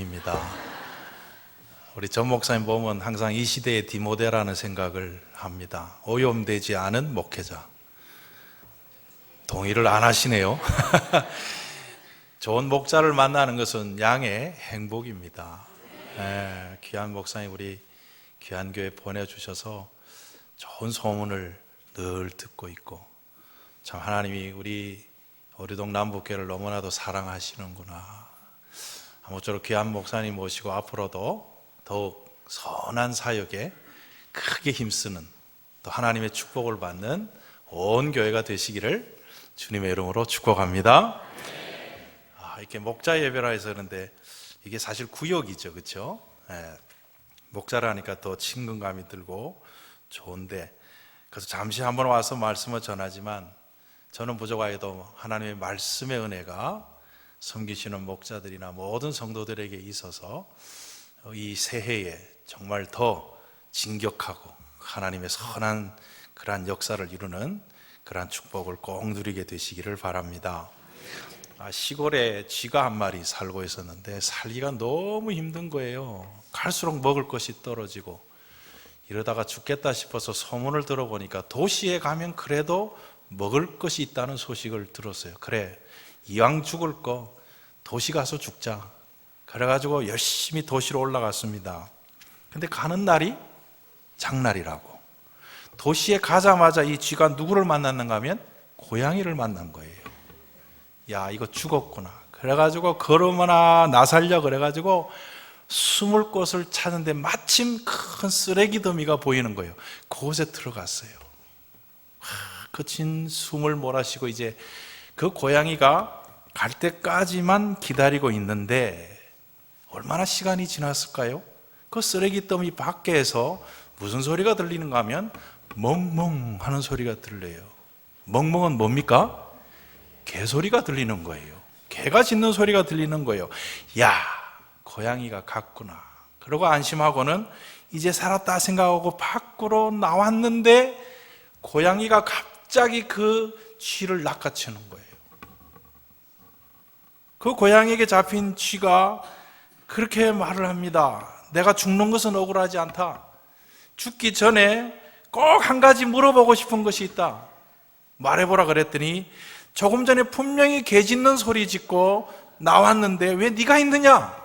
말씀입니다. 우리 전 목사님 보면 항상 이 시대의 디모데라는 생각을 합니다. 오염되지 않은 목회자. 동의를 안 하시네요. 좋은 목자를 만나는 것은 양의 행복입니다. 귀한 목사님 우리 귀한 교회 보내주셔서 좋은 소문을 늘 듣고 있고, 참 하나님이 우리 어리동 남북교회를 너무나도 사랑하시는구나. 아무쪼록 귀한 목사님 모시고 앞으로도 더욱 선한 사역에 크게 힘쓰는, 또 하나님의 축복을 받는 온 교회가 되시기를 주님의 이름으로 축복합니다. 이렇게 목자 예배라 해서 그런데 이게 사실 구역이죠, 그렇죠? 목자라니까 더 친근감이 들고 좋은데, 그래서 잠시 한번 와서 말씀을 전하지만 저는 부족하게도 하나님의 말씀의 은혜가 섬기시는 목자들이나 모든 성도들에게 있어서 이 새해에 정말 더 진격하고 하나님의 선한 그러한 역사를 이루는 그러한 축복을 꼭 누리게 되시기를 바랍니다. 시골에 쥐가 한 마리 살고 있었는데 살기가 너무 힘든 거예요. 갈수록 먹을 것이 떨어지고 이러다가 죽겠다 싶어서 소문을 들어보니까 도시에 가면 그래도 먹을 것이 있다는 소식을 들었어요. 그래, 이왕 죽을 거 도시 가서 죽자. 그래가지고 열심히 도시로 올라갔습니다. 근데 가는 날이 장날이라고. 도시에 가자마자 이 쥐가 누구를 만났는가 하면 고양이를 만난 거예요. 야, 이거 죽었구나. 그래가지고 걸으거나 나 살려 그래가지고 숨을 곳을 찾는데 마침 큰 쓰레기 더미가 보이는 거예요. 그곳에 들어갔어요. 거친 숨을 몰아쉬고 이제 그 고양이가 갈 때까지만 기다리고 있는데 얼마나 시간이 지났을까요? 그 쓰레기 더미 밖에서 무슨 소리가 들리는가 하면 멍멍 하는 소리가 들려요. 멍멍은 뭡니까? 개소리가 들리는 거예요. 개가 짖는 소리가 들리는 거예요. 야, 고양이가 갔구나. 그러고 안심하고는 이제 살았다 생각하고 밖으로 나왔는데 고양이가 갑자기 그 쥐를 낚아채는 거예요. 그 고양이에게 잡힌 쥐가 그렇게 말을 합니다. 내가 죽는 것은 억울하지 않다. 죽기 전에 꼭 한 가지 물어보고 싶은 것이 있다. 말해보라 그랬더니 조금 전에 분명히 개 짖는 소리 짓고 나왔는데 왜 네가 있느냐?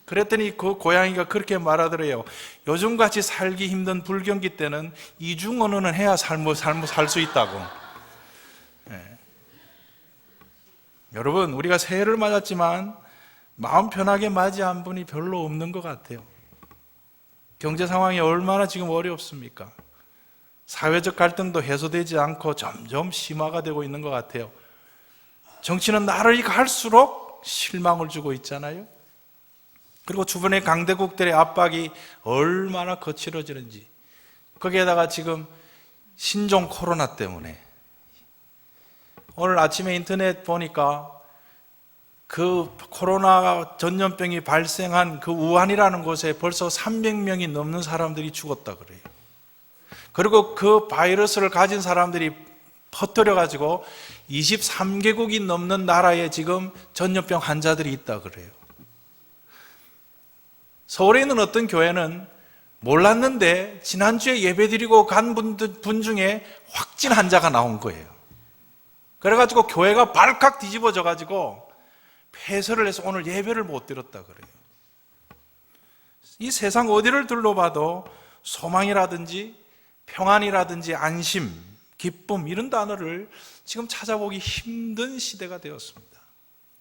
그랬더니 그 고양이가 그렇게 말하더래요. 요즘같이 살기 힘든 불경기 때는 이중언어는 해야 삶을 살 수 있다고. 여러분, 우리가 새해를 맞았지만 마음 편하게 맞이한 분이 별로 없는 것 같아요. 경제 상황이 얼마나 지금 어렵습니까? 사회적 갈등도 해소되지 않고 점점 심화가 되고 있는 것 같아요. 정치는 날이 갈수록 실망을 주고 있잖아요. 그리고 주변의 강대국들의 압박이 얼마나 거칠어지는지, 거기에다가 지금 신종 코로나 때문에 오늘 아침에 인터넷 보니까 그 코로나 전염병이 발생한 그 우한이라는 곳에 벌써 300명이 넘는 사람들이 죽었다 그래요. 그리고 그 바이러스를 가진 사람들이 퍼뜨려가지고 23개국이 넘는 나라에 지금 전염병 환자들이 있다 그래요. 서울에 있는 어떤 교회는 몰랐는데 지난주에 예배드리고 간 분 중에 확진 환자가 나온 거예요. 그래가지고 교회가 발칵 뒤집어져가지고 폐쇄를 해서 오늘 예배를 못 드렸다 그래요. 이 세상 어디를 둘러봐도 소망이라든지 평안이라든지 안심, 기쁨 이런 단어를 지금 찾아보기 힘든 시대가 되었습니다.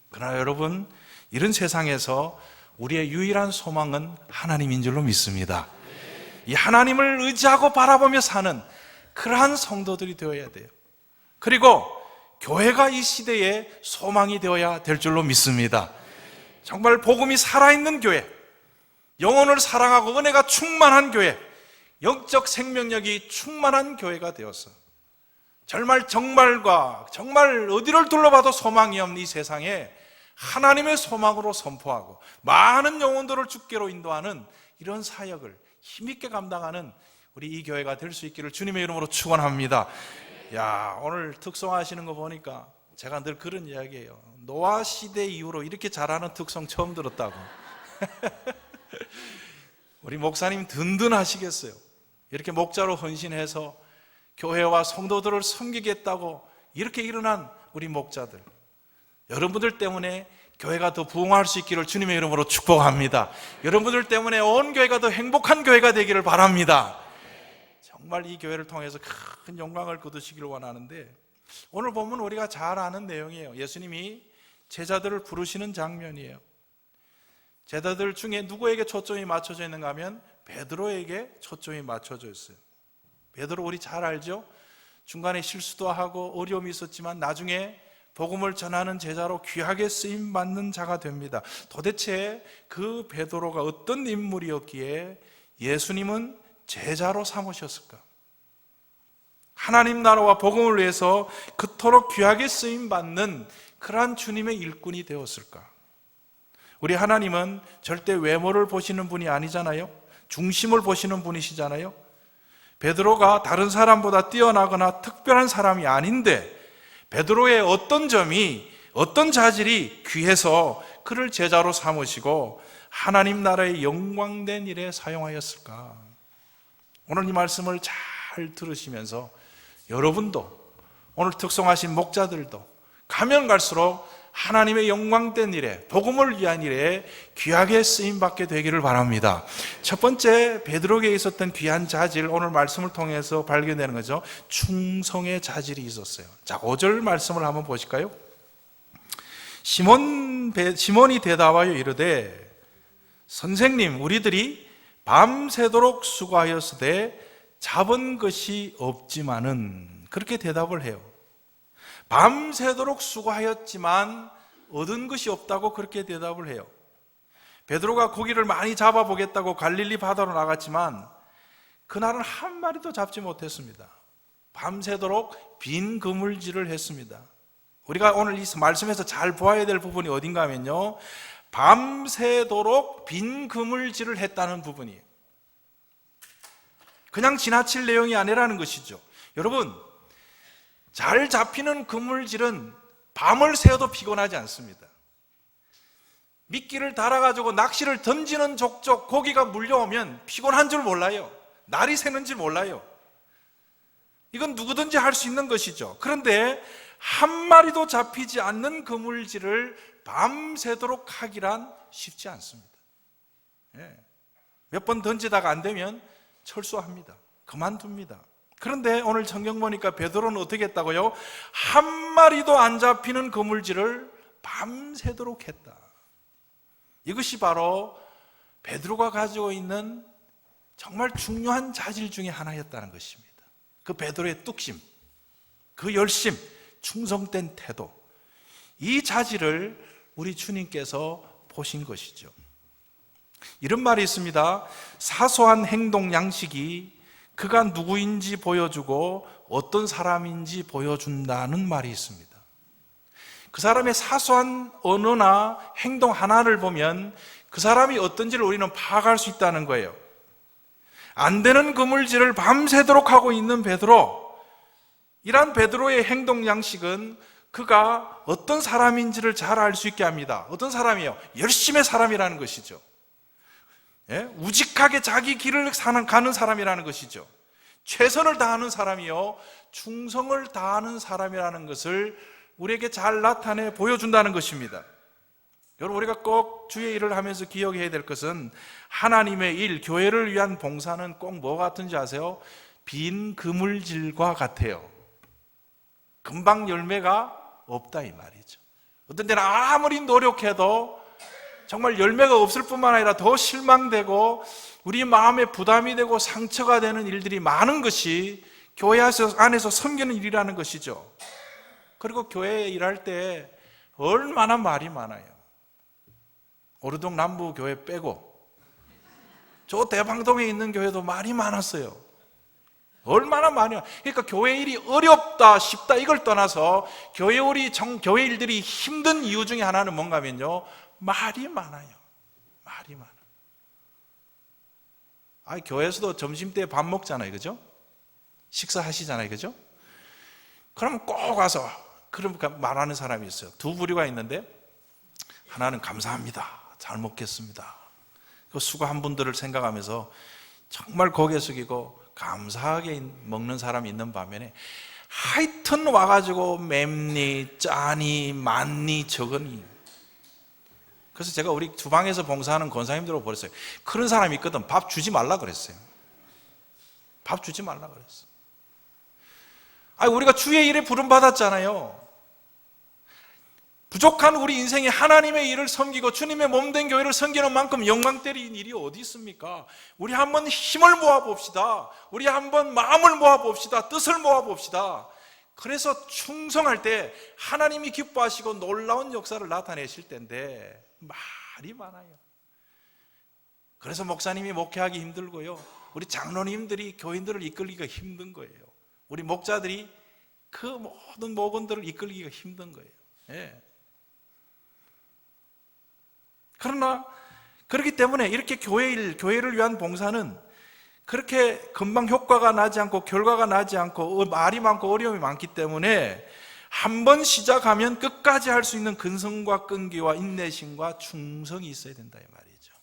그러나 여러분, 이런 세상에서 우리의 유일한 소망은 하나님인 줄로 믿습니다. 이 하나님을 의지하고 바라보며 사는 그러한 성도들이 되어야 돼요. 그리고 교회가 이 시대의 소망이 되어야 될 줄로 믿습니다. 정말 복음이 살아있는 교회, 영혼을 사랑하고 은혜가 충만한 교회, 영적 생명력이 충만한 교회가 되어서 정말 어디를 둘러봐도 소망이 없는 이 세상에 하나님의 소망으로 선포하고 많은 영혼들을 주께로 인도하는 이런 사역을 힘있게 감당하는 우리 이 교회가 될 수 있기를 주님의 이름으로 축원합니다. 야, 오늘 특송하시는 거 보니까 제가 늘 그런 이야기예요. 노아 시대 이후로 이렇게 잘하는 특성 처음 들었다고. 우리 목사님 든든하시겠어요. 이렇게 목자로 헌신해서 교회와 성도들을 섬기겠다고 이렇게 일어난 우리 목자들, 여러분들 때문에 교회가 더 부흥할 수 있기를 주님의 이름으로 축복합니다. 여러분들 때문에 온 교회가 더 행복한 교회가 되기를 바랍니다. 정말 이 교회를 통해서 큰 영광을 거두시기를 원하는데, 오늘 보면 우리가 잘 아는 내용이에요. 예수님이 제자들을 부르시는 장면이에요. 제자들 중에 누구에게 초점이 맞춰져 있는가 하면 베드로에게 초점이 맞춰져 있어요. 베드로 우리 잘 알죠? 중간에 실수도 하고 어려움이 있었지만 나중에 복음을 전하는 제자로 귀하게 쓰임받는 자가 됩니다. 도대체 그 베드로가 어떤 인물이었기에 예수님은 제자로 삼으셨을까? 하나님 나라와 복음을 위해서 그토록 귀하게 쓰임받는 그러한 주님의 일꾼이 되었을까? 우리 하나님은 절대 외모를 보시는 분이 아니잖아요. 중심을 보시는 분이시잖아요. 베드로가 다른 사람보다 뛰어나거나 특별한 사람이 아닌데 베드로의 어떤 점이, 어떤 자질이 귀해서 그를 제자로 삼으시고 하나님 나라의 영광된 일에 사용하였을까? 오늘 이 말씀을 잘 들으시면서 여러분도, 오늘 특성하신 목자들도 가면 갈수록 하나님의 영광된 일에, 복음을 위한 일에 귀하게 쓰임받게 되기를 바랍니다. 첫 번째, 베드로에게 있었던 귀한 자질, 오늘 말씀을 통해서 발견되는 거죠. 충성의 자질이 있었어요. 자, 5절 말씀을 한번 보실까요? 시몬이 대답하여 이르되 선생님, 우리들이 밤새도록 수고하였으되 잡은 것이 없지만은, 그렇게 대답을 해요. 밤새도록 수고하였지만 얻은 것이 없다고 그렇게 대답을 해요. 베드로가 고기를 많이 잡아보겠다고 갈릴리 바다로 나갔지만 그날은 한 마리도 잡지 못했습니다. 밤새도록 빈 그물질을 했습니다. 우리가 오늘 이 말씀에서 잘 보아야 될 부분이 어딘가 하면요, 밤새도록 빈 그물질을 했다는 부분이에요. 그냥 지나칠 내용이 아니라는 것이죠. 여러분, 잘 잡히는 그물질은 밤을 새워도 피곤하지 않습니다. 미끼를 달아가지고 낚시를 던지는 족족 고기가 물려오면 피곤한 줄 몰라요. 날이 새는지 몰라요. 이건 누구든지 할 수 있는 것이죠. 그런데 한 마리도 잡히지 않는 그물질을 밤새도록 하기란 쉽지 않습니다. 몇 번 던지다가 안 되면 철수합니다. 그만둡니다. 그런데 오늘 성경 보니까 베드로는 어떻게 했다고요? 한 마리도 안 잡히는 그물질을 밤새도록 했다. 이것이 바로 베드로가 가지고 있는 정말 중요한 자질 중에 하나였다는 것입니다. 그 베드로의 뚝심, 그 열심, 충성된 태도, 이 자질을 우리 주님께서 보신 것이죠. 이런 말이 있습니다. 사소한 행동 양식이 그가 누구인지 보여주고 어떤 사람인지 보여준다는 말이 있습니다. 그 사람의 사소한 언어나 행동 하나를 보면 그 사람이 어떤지를 우리는 파악할 수 있다는 거예요. 안 되는 그물질을 밤새도록 하고 있는 베드로, 이러한 베드로의 행동 양식은 그가 어떤 사람인지를 잘 알 수 있게 합니다. 어떤 사람이에요? 열심의 사람이라는 것이죠. 우직하게 자기 길을 가는 사람이라는 것이죠. 최선을 다하는 사람이요, 충성을 다하는 사람이라는 것을 우리에게 잘 나타내 보여준다는 것입니다. 여러분, 우리가 꼭 주의 일을 하면서 기억해야 될 것은 하나님의 일, 교회를 위한 봉사는 꼭 뭐 같은지 아세요? 빈 그물질과 같아요. 금방 열매가 없다 이 말이죠. 어떤 때는 아무리 노력해도 정말 열매가 없을 뿐만 아니라 더 실망되고 우리 마음에 부담이 되고 상처가 되는 일들이 많은 것이 교회 안에서 섬기는 일이라는 것이죠. 그리고 교회에 일할 때 얼마나 말이 많아요. 오르동 남부 교회 빼고 저 대방동에 있는 교회도 말이 많았어요. 얼마나 많이. 그러니까 교회 일이 어렵다 쉽다 이걸 떠나서 교회 일들이 힘든 이유 중에 하나는 뭔가 하면요, 말이 많아요. 말이 많아. 교회에서도 점심때 밥 먹잖아요, 그죠? 식사하시잖아요, 그죠? 그러면 꼭 와서 그러니까 말하는 사람이 있어요. 두 부류가 있는데, 하나는 감사합니다, 잘 먹겠습니다, 그 수고한 분들을 생각하면서 정말 고개 숙이고 감사하게 먹는 사람이 있는 반면에, 하여튼 와가지고 맵니 짜니 많니 적으니. 그래서 제가 우리 주방에서 봉사하는 권사님들하고 버렸어요. 그런 사람이 있거든. 밥 주지 말라 그랬어요. 밥 주지 말라 그랬어요. 아니, 우리가 주의 일에 부름받았잖아요. 부족한 우리 인생에 하나님의 일을 섬기고 주님의 몸된 교회를 섬기는 만큼 영광 때리는 일이 어디 있습니까? 우리 한번 힘을 모아봅시다. 우리 한번 마음을 모아봅시다. 뜻을 모아봅시다. 그래서 충성할 때 하나님이 기뻐하시고 놀라운 역사를 나타내실 텐데 말이 많아요. 그래서 목사님이 목회하기 힘들고요, 우리 장로님들이 교인들을 이끌기가 힘든 거예요. 우리 목자들이 그 모든 목원들을 이끌기가 힘든 거예요. 예. 그러나 그렇기 때문에 이렇게 교회를 위한 봉사는 그렇게 금방 효과가 나지 않고 결과가 나지 않고 말이 많고 어려움이 많기 때문에 한번 시작하면 끝까지 할 수 있는 근성과 끈기와 인내심과 충성이 있어야 된다 이 말이죠.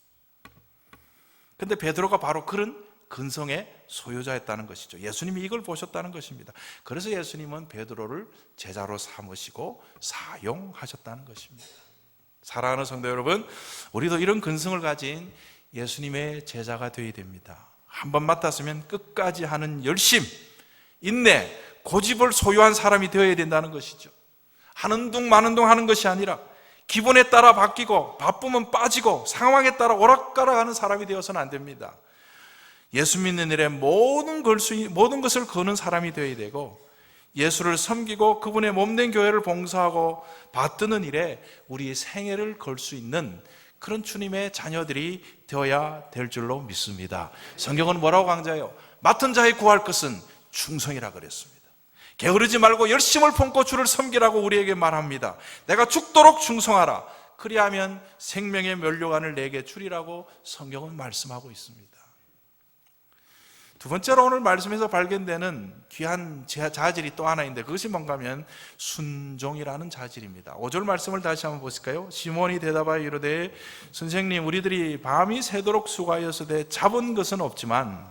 그런데 베드로가 바로 그런 근성의 소유자였다는 것이죠. 예수님이 이걸 보셨다는 것입니다. 그래서 예수님은 베드로를 제자로 삼으시고 사용하셨다는 것입니다. 사랑하는 성도 여러분, 우리도 이런 근성을 가진 예수님의 제자가 되어야 됩니다. 한번 맡았으면 끝까지 하는 열심, 인내, 고집을 소유한 사람이 되어야 된다는 것이죠. 하는 둥 마는 둥 하는 것이 아니라 기분에 따라 바뀌고 바쁘면 빠지고 상황에 따라 오락가락하는 사람이 되어서는 안 됩니다. 예수 믿는 일에 모든 것을 거는 사람이 되어야 되고, 예수를 섬기고 그분의 몸된 교회를 봉사하고 받드는 일에 우리 생애를 걸 수 있는 그런 주님의 자녀들이 되어야 될 줄로 믿습니다. 성경은 뭐라고 강조해요? 맡은 자의 구할 것은 충성이라 그랬습니다. 게으르지 말고 열심을 품고 주를 섬기라고 우리에게 말합니다. 내가 죽도록 충성하라. 그리하면 생명의 면류관을 내게 주리라고 성경은 말씀하고 있습니다. 두 번째로 오늘 말씀에서 발견되는 귀한 자질이 또 하나 있는데, 그것이 뭔가 하면 순종이라는 자질입니다. 5절 말씀을 다시 한번 보실까요? 시몬이 대답하여 이르되 선생님, 우리들이 밤이 새도록 수고하였으되 잡은 것은 없지만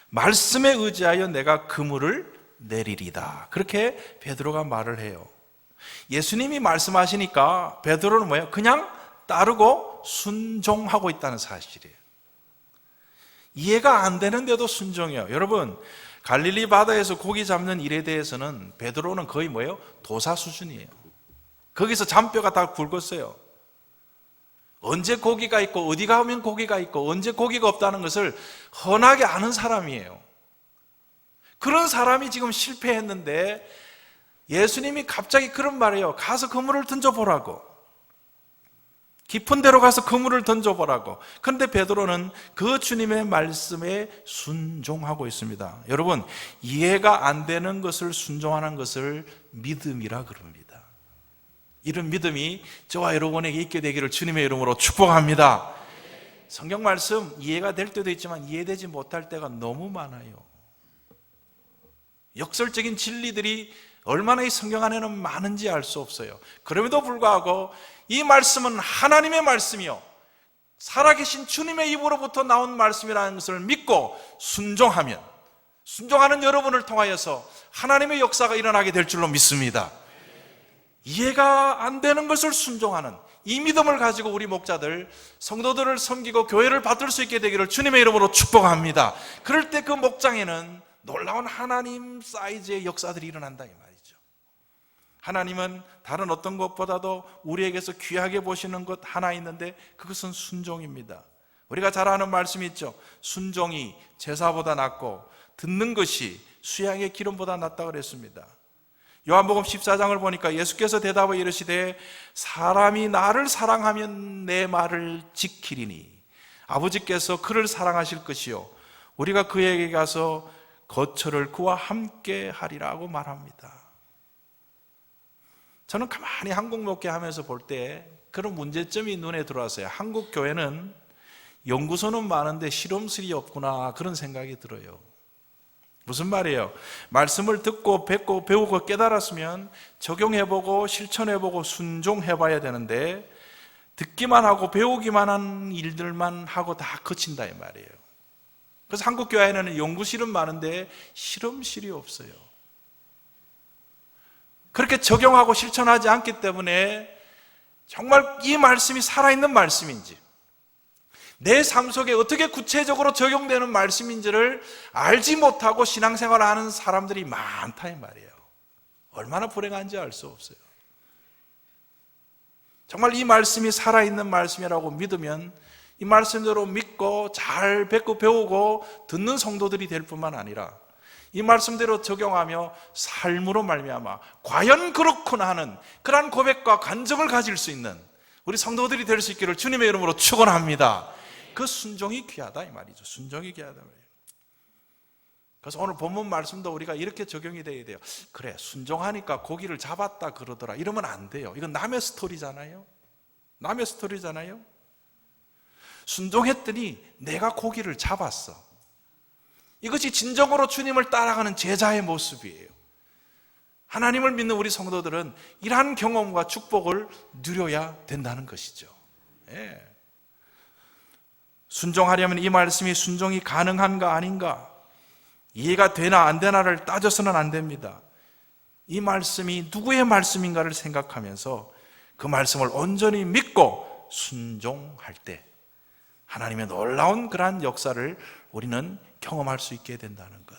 말씀에 의지하여 내가 그물을 내리리다. 그렇게 베드로가 말을 해요. 예수님이 말씀하시니까 베드로는 뭐예요? 그냥 따르고 순종하고 있다는 사실이에요. 이해가 안 되는데도 순종해요. 여러분, 갈릴리 바다에서 고기 잡는 일에 대해서는 베드로는 거의 뭐예요? 도사 수준이에요. 거기서 잔뼈가 다 굵었어요. 언제 고기가 있고 어디 가면 고기가 있고 언제 고기가 없다는 것을 흔하게 아는 사람이에요. 그런 사람이 지금 실패했는데 예수님이 갑자기 그런 말이에요. 가서 그물을 던져보라고. 깊은 데로 가서 그물을 던져보라고. 그런데 베드로는 그 주님의 말씀에 순종하고 있습니다. 여러분, 이해가 안 되는 것을 순종하는 것을 믿음이라 그럽니다. 이런 믿음이 저와 여러분에게 있게 되기를 주님의 이름으로 축복합니다. 성경 말씀 이해가 될 때도 있지만 이해되지 못할 때가 너무 많아요. 역설적인 진리들이 얼마나 이 성경 안에는 많은지 알 수 없어요. 그럼에도 불구하고 이 말씀은 하나님의 말씀이요, 살아계신 주님의 입으로부터 나온 말씀이라는 것을 믿고 순종하면, 순종하는 여러분을 통하여서 하나님의 역사가 일어나게 될 줄로 믿습니다. 이해가 안 되는 것을 순종하는 이 믿음을 가지고 우리 목자들, 성도들을 섬기고 교회를 받들 수 있게 되기를 주님의 이름으로 축복합니다. 그럴 때 그 목장에는 놀라운 하나님 사이즈의 역사들이 일어난다 이 말이죠. 하나님은 다른 어떤 것보다도 우리에게서 귀하게 보시는 것 하나 있는데 그것은 순종입니다. 우리가 잘 아는 말씀이 있죠. 순종이 제사보다 낫고 듣는 것이 수양의 기름보다 낫다고 그랬습니다. 요한복음 14장을 보니까 예수께서 대답하여 이르시되 사람이 나를 사랑하면 내 말을 지키리니 아버지께서 그를 사랑하실 것이요 우리가 그에게 가서 거처를 그와 함께 하리라고 말합니다. 저는 가만히 한국 목회하면서 볼 때 그런 문제점이 눈에 들어왔어요. 한국 교회는 연구소는 많은데 실험실이 없구나, 그런 생각이 들어요. 무슨 말이에요? 말씀을 듣고 뵙고 배우고 깨달았으면 적용해보고 실천해보고 순종해봐야 되는데 듣기만 하고 배우기만 한 일들만 하고 다 그친다 이 말이에요. 그래서 한국 교회에는 연구실은 많은데 실험실이 없어요. 그렇게 적용하고 실천하지 않기 때문에 정말 이 말씀이 살아있는 말씀인지, 내 삶 속에 어떻게 구체적으로 적용되는 말씀인지를 알지 못하고 신앙생활을 하는 사람들이 많다 이 말이에요. 얼마나 불행한지 알 수 없어요. 정말 이 말씀이 살아있는 말씀이라고 믿으면 이 말씀대로 믿고 잘 뵙고 배우고 듣는 성도들이 될 뿐만 아니라 이 말씀대로 적용하며 삶으로 말미암아 과연 그렇구나 하는 그러한 고백과 간증을 가질 수 있는 우리 성도들이 될 수 있기를 주님의 이름으로 축원합니다. 그 순종이 귀하다 이 말이죠. 순종이 귀하다 말이에요. 그래서 오늘 본문 말씀도 우리가 이렇게 적용이 돼야 돼요. 그래, 순종하니까 고기를 잡았다 그러더라 이러면 안 돼요. 이건 남의 스토리잖아요. 남의 스토리잖아요. 순종했더니 내가 고기를 잡았어. 이것이 진정으로 주님을 따라가는 제자의 모습이에요. 하나님을 믿는 우리 성도들은 이러한 경험과 축복을 누려야 된다는 것이죠. 예. 순종하려면 이 말씀이 순종이 가능한가 아닌가, 이해가 되나 안 되나를 따져서는 안 됩니다. 이 말씀이 누구의 말씀인가를 생각하면서 그 말씀을 온전히 믿고 순종할 때 하나님의 놀라운 그러한 역사를 우리는 경험할 수 있게 된다는 것.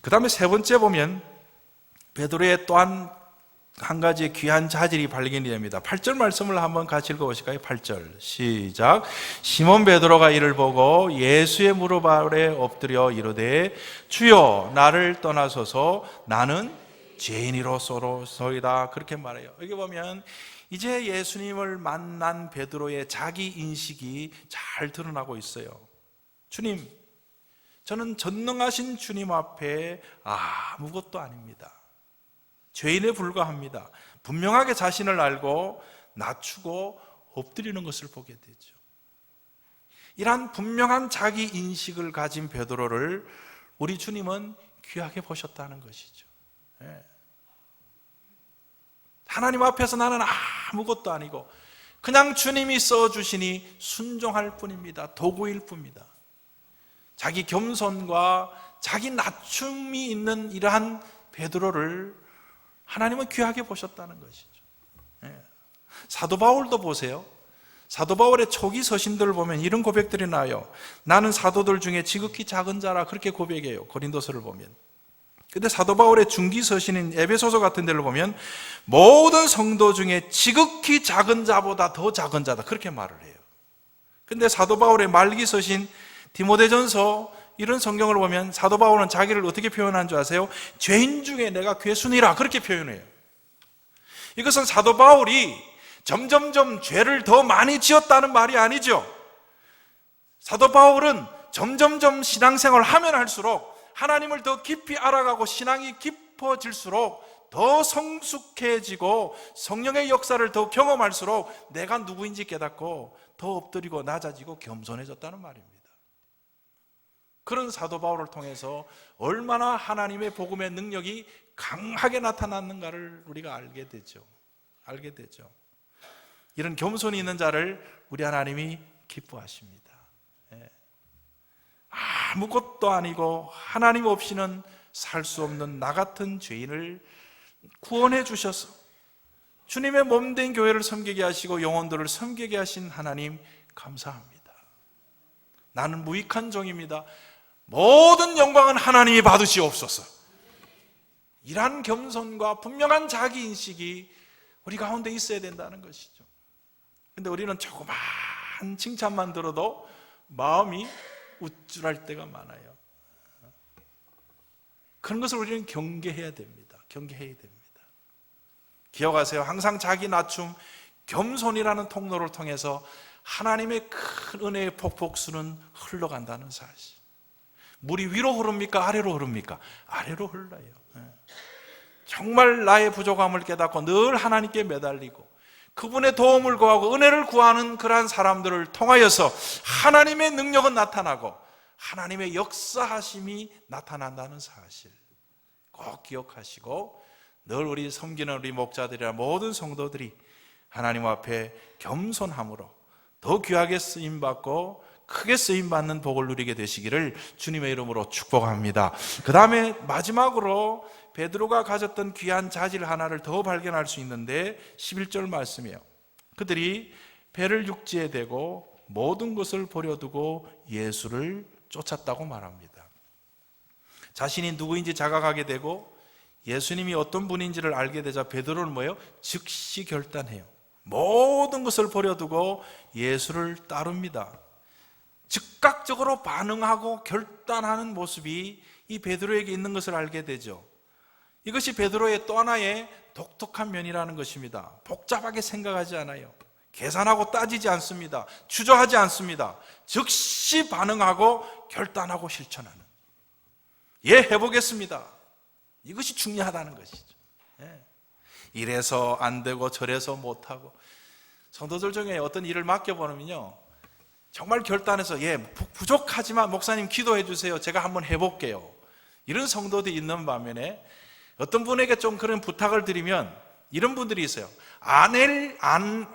그 다음에 세 번째 보면 베드로의 또한 한 가지 귀한 자질이 발견이 됩니다. 8절 말씀을 한번 같이 읽어보실까요? 8절 시작. 시몬 베드로가 이를 보고 예수의 무릎 아래 엎드려 이르되 주여 나를 떠나소서 나는 죄인이로소이다. 그렇게 말해요. 여기 보면 이제 예수님을 만난 베드로의 자기 인식이 잘 드러나고 있어요. 주님, 저는 전능하신 주님 앞에 아무것도 아닙니다. 죄인에 불과합니다. 분명하게 자신을 알고 낮추고 엎드리는 것을 보게 되죠. 이러한 분명한 자기 인식을 가진 베드로를 우리 주님은 귀하게 보셨다는 것이죠. 예. 하나님 앞에서 나는 아무것도 아니고 그냥 주님이 써주시니 순종할 뿐입니다. 도구일 뿐입니다. 자기 겸손과 자기 낮춤이 있는 이러한 베드로를 하나님은 귀하게 보셨다는 것이죠. 예. 사도 바울도 보세요. 사도 바울의 초기 서신들을 보면 이런 고백들이 나와요. 나는 사도들 중에 지극히 작은 자라 그렇게 고백해요. 고린도서를 보면. 근데 사도 바울의 중기 서신인 에베소서 같은 데를 보면 모든 성도 중에 지극히 작은 자보다 더 작은 자다 그렇게 말을 해요. 근데 사도 바울의 말기 서신 디모데전서 이런 성경을 보면 사도 바울은 자기를 어떻게 표현한 줄 아세요? 죄인 중에 내가 괴순이라 그렇게 표현해요. 이것은 사도 바울이 점점점 죄를 더 많이 지었다는 말이 아니죠. 사도 바울은 점점점 신앙생활을 하면 할수록 하나님을 더 깊이 알아가고 신앙이 깊어질수록 더 성숙해지고 성령의 역사를 더 경험할수록 내가 누구인지 깨닫고 더 엎드리고 낮아지고 겸손해졌다는 말입니다. 그런 사도 바울을 통해서 얼마나 하나님의 복음의 능력이 강하게 나타났는가를 우리가 알게 되죠. 이런 겸손이 있는 자를 우리 하나님이 기뻐하십니다. 아무것도 아니고 하나님 없이는 살 수 없는 나 같은 죄인을 구원해 주셔서 주님의 몸된 교회를 섬기게 하시고 영혼들을 섬기게 하신 하나님 감사합니다. 나는 무익한 종입니다. 모든 영광은 하나님이 받으시옵소서. 이러한 겸손과 분명한 자기인식이 우리 가운데 있어야 된다는 것이죠. 근데 우리는 조그만 칭찬만 들어도 마음이 우쭐할 때가 많아요. 그런 것을 우리는 경계해야 됩니다. 기억하세요. 항상 자기 낮춤, 겸손이라는 통로를 통해서 하나님의 큰 은혜의 폭폭수는 흘러간다는 사실. 물이 위로 흐릅니까? 아래로 흐릅니까? 아래로 흘러요. 정말 나의 부족함을 깨닫고 늘 하나님께 매달리고 그분의 도움을 구하고 은혜를 구하는 그러한 사람들을 통하여서 하나님의 능력은 나타나고 하나님의 역사하심이 나타난다는 사실 꼭 기억하시고, 늘 우리 섬기는 우리 목자들이나 모든 성도들이 하나님 앞에 겸손함으로 더 귀하게 쓰임받고 크게 쓰임받는 복을 누리게 되시기를 주님의 이름으로 축복합니다. 그 다음에 마지막으로 베드로가 가졌던 귀한 자질 하나를 더 발견할 수 있는데 11절 말씀이에요. 그들이 배를 육지에 대고 모든 것을 버려두고 예수를 쫓았다고 말합니다. 자신이 누구인지 자각하게 되고 예수님이 어떤 분인지를 알게 되자 베드로는 뭐예요? 즉시 결단해요. 모든 것을 버려두고 예수를 따릅니다. 즉각적으로 반응하고 결단하는 모습이 이 베드로에게 있는 것을 알게 되죠. 이것이 베드로의 또 하나의 독특한 면이라는 것입니다. 복잡하게 생각하지 않아요. 계산하고 따지지 않습니다. 주저하지 않습니다. 즉시 반응하고 결단하고 실천하는. 예, 해보겠습니다. 이것이 중요하다는 것이죠. 이래서 안 되고 저래서 못하고, 성도들 중에 어떤 일을 맡겨보면요, 정말 결단해서 부족하지만 목사님 기도해 주세요, 제가 한번 해볼게요, 이런 성도들이 있는 반면에 어떤 분에게 좀 그런 부탁을 드리면 이런 분들이 있어요. 안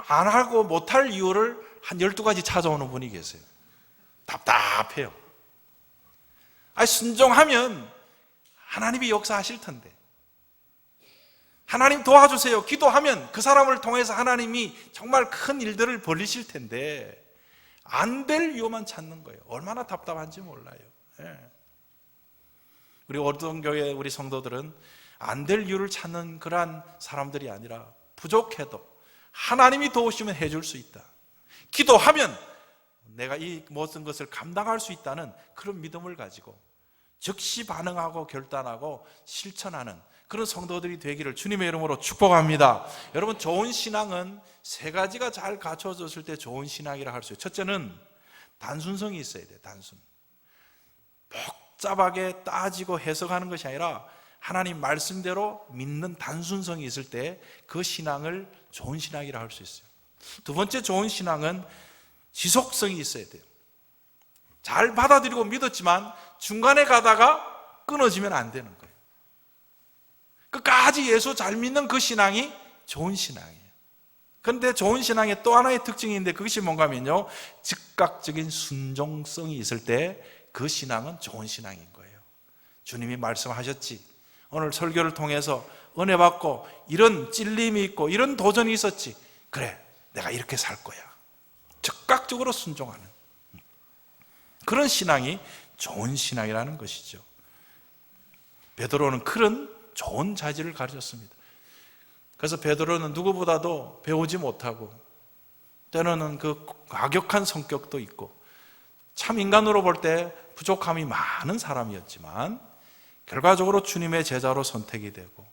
하고 못할 이유를 한 12가지 찾아오는 분이 계세요. 답답해요. 순종하면 하나님이 역사하실 텐데, 하나님 도와주세요 기도하면 그 사람을 통해서 하나님이 정말 큰 일들을 벌리실 텐데 안 될 이유만 찾는 거예요. 얼마나 답답한지 몰라요. 우리 어동교회 우리 성도들은 안 될 이유를 찾는 그러한 사람들이 아니라 부족해도 하나님이 도우시면 해줄 수 있다, 기도하면 내가 이 모든 것을 감당할 수 있다는 그런 믿음을 가지고 즉시 반응하고 결단하고 실천하는 그런 성도들이 되기를 주님의 이름으로 축복합니다. 여러분, 좋은 신앙은 세 가지가 잘 갖춰졌을 때 좋은 신앙이라 할 수 있어요. 첫째는 단순성이 있어야 돼요. 단순. 복잡하게 따지고 해석하는 것이 아니라 하나님 말씀대로 믿는 단순성이 있을 때 그 신앙을 좋은 신앙이라 할 수 있어요. 두 번째 좋은 신앙은 지속성이 있어야 돼요. 잘 받아들이고 믿었지만 중간에 가다가 끊어지면 안 되는 거예요. 끝까지 예수 잘 믿는 그 신앙이 좋은 신앙이에요. 그런데 좋은 신앙의 또 하나의 특징이 있는데 그것이 뭔가 하면요, 즉각적인 순종성이 있을 때 그 신앙은 좋은 신앙인 거예요. 주님이 말씀하셨지, 오늘 설교를 통해서 은혜 받고 이런 찔림이 있고 이런 도전이 있었지, 그래 내가 이렇게 살 거야. 즉각적으로 순종하는 그런 신앙이 좋은 신앙이라는 것이죠. 베드로는 그런 좋은 자질을 가졌습니다. 그래서 베드로는 누구보다도 배우지 못하고 때로는 그 과격한 성격도 있고 참 인간으로 볼 때 부족함이 많은 사람이었지만 결과적으로 주님의 제자로 선택이 되고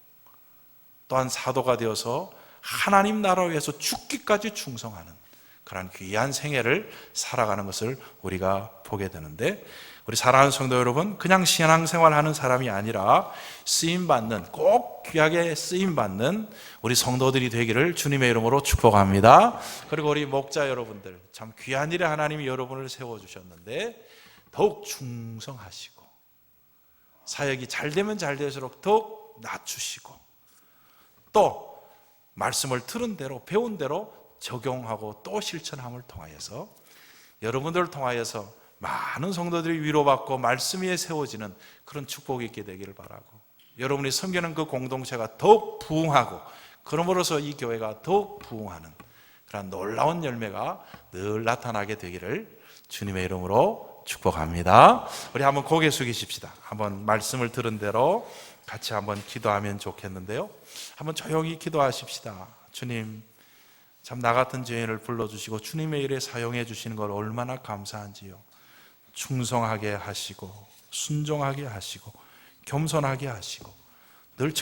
또한 사도가 되어서 하나님 나라 위해서 죽기까지 충성하는 그런 귀한 생애를 살아가는 것을 우리가 보게 되는데, 우리 사랑하는 성도 여러분, 그냥 신앙생활하는 사람이 아니라 쓰임받는, 꼭 귀하게 쓰임받는 우리 성도들이 되기를 주님의 이름으로 축복합니다. 그리고 우리 목자 여러분들, 참 귀한 일에 하나님이 여러분을 세워주셨는데 더욱 충성하시고 사역이 잘 되면 잘 될수록 더욱 낮추시고 또 말씀을 들은 대로 배운 대로 적용하고 또 실천함을 통하여서 여러분들을 통하여서 많은 성도들이 위로받고 말씀 위에 세워지는 그런 축복이 있게 되기를 바라고, 여러분이 섬기는 그 공동체가 더욱 부흥하고 그러므로서 이 교회가 더욱 부흥하는 그런 놀라운 열매가 늘 나타나게 되기를 주님의 이름으로 축복합니다. 우리 한번 고개 숙이십시다. 한번 말씀을 들은 대로 같이 한번 기도하면 좋겠는데요, 한번 조용히 기도하십시다. 주님, 참 나 같은 죄인을 불러주시고 주님의 일에 사용해 주시는 걸 얼마나 감사한지요. 충성하게 하시고 순종하게 하시고 겸손하게 하시고 늘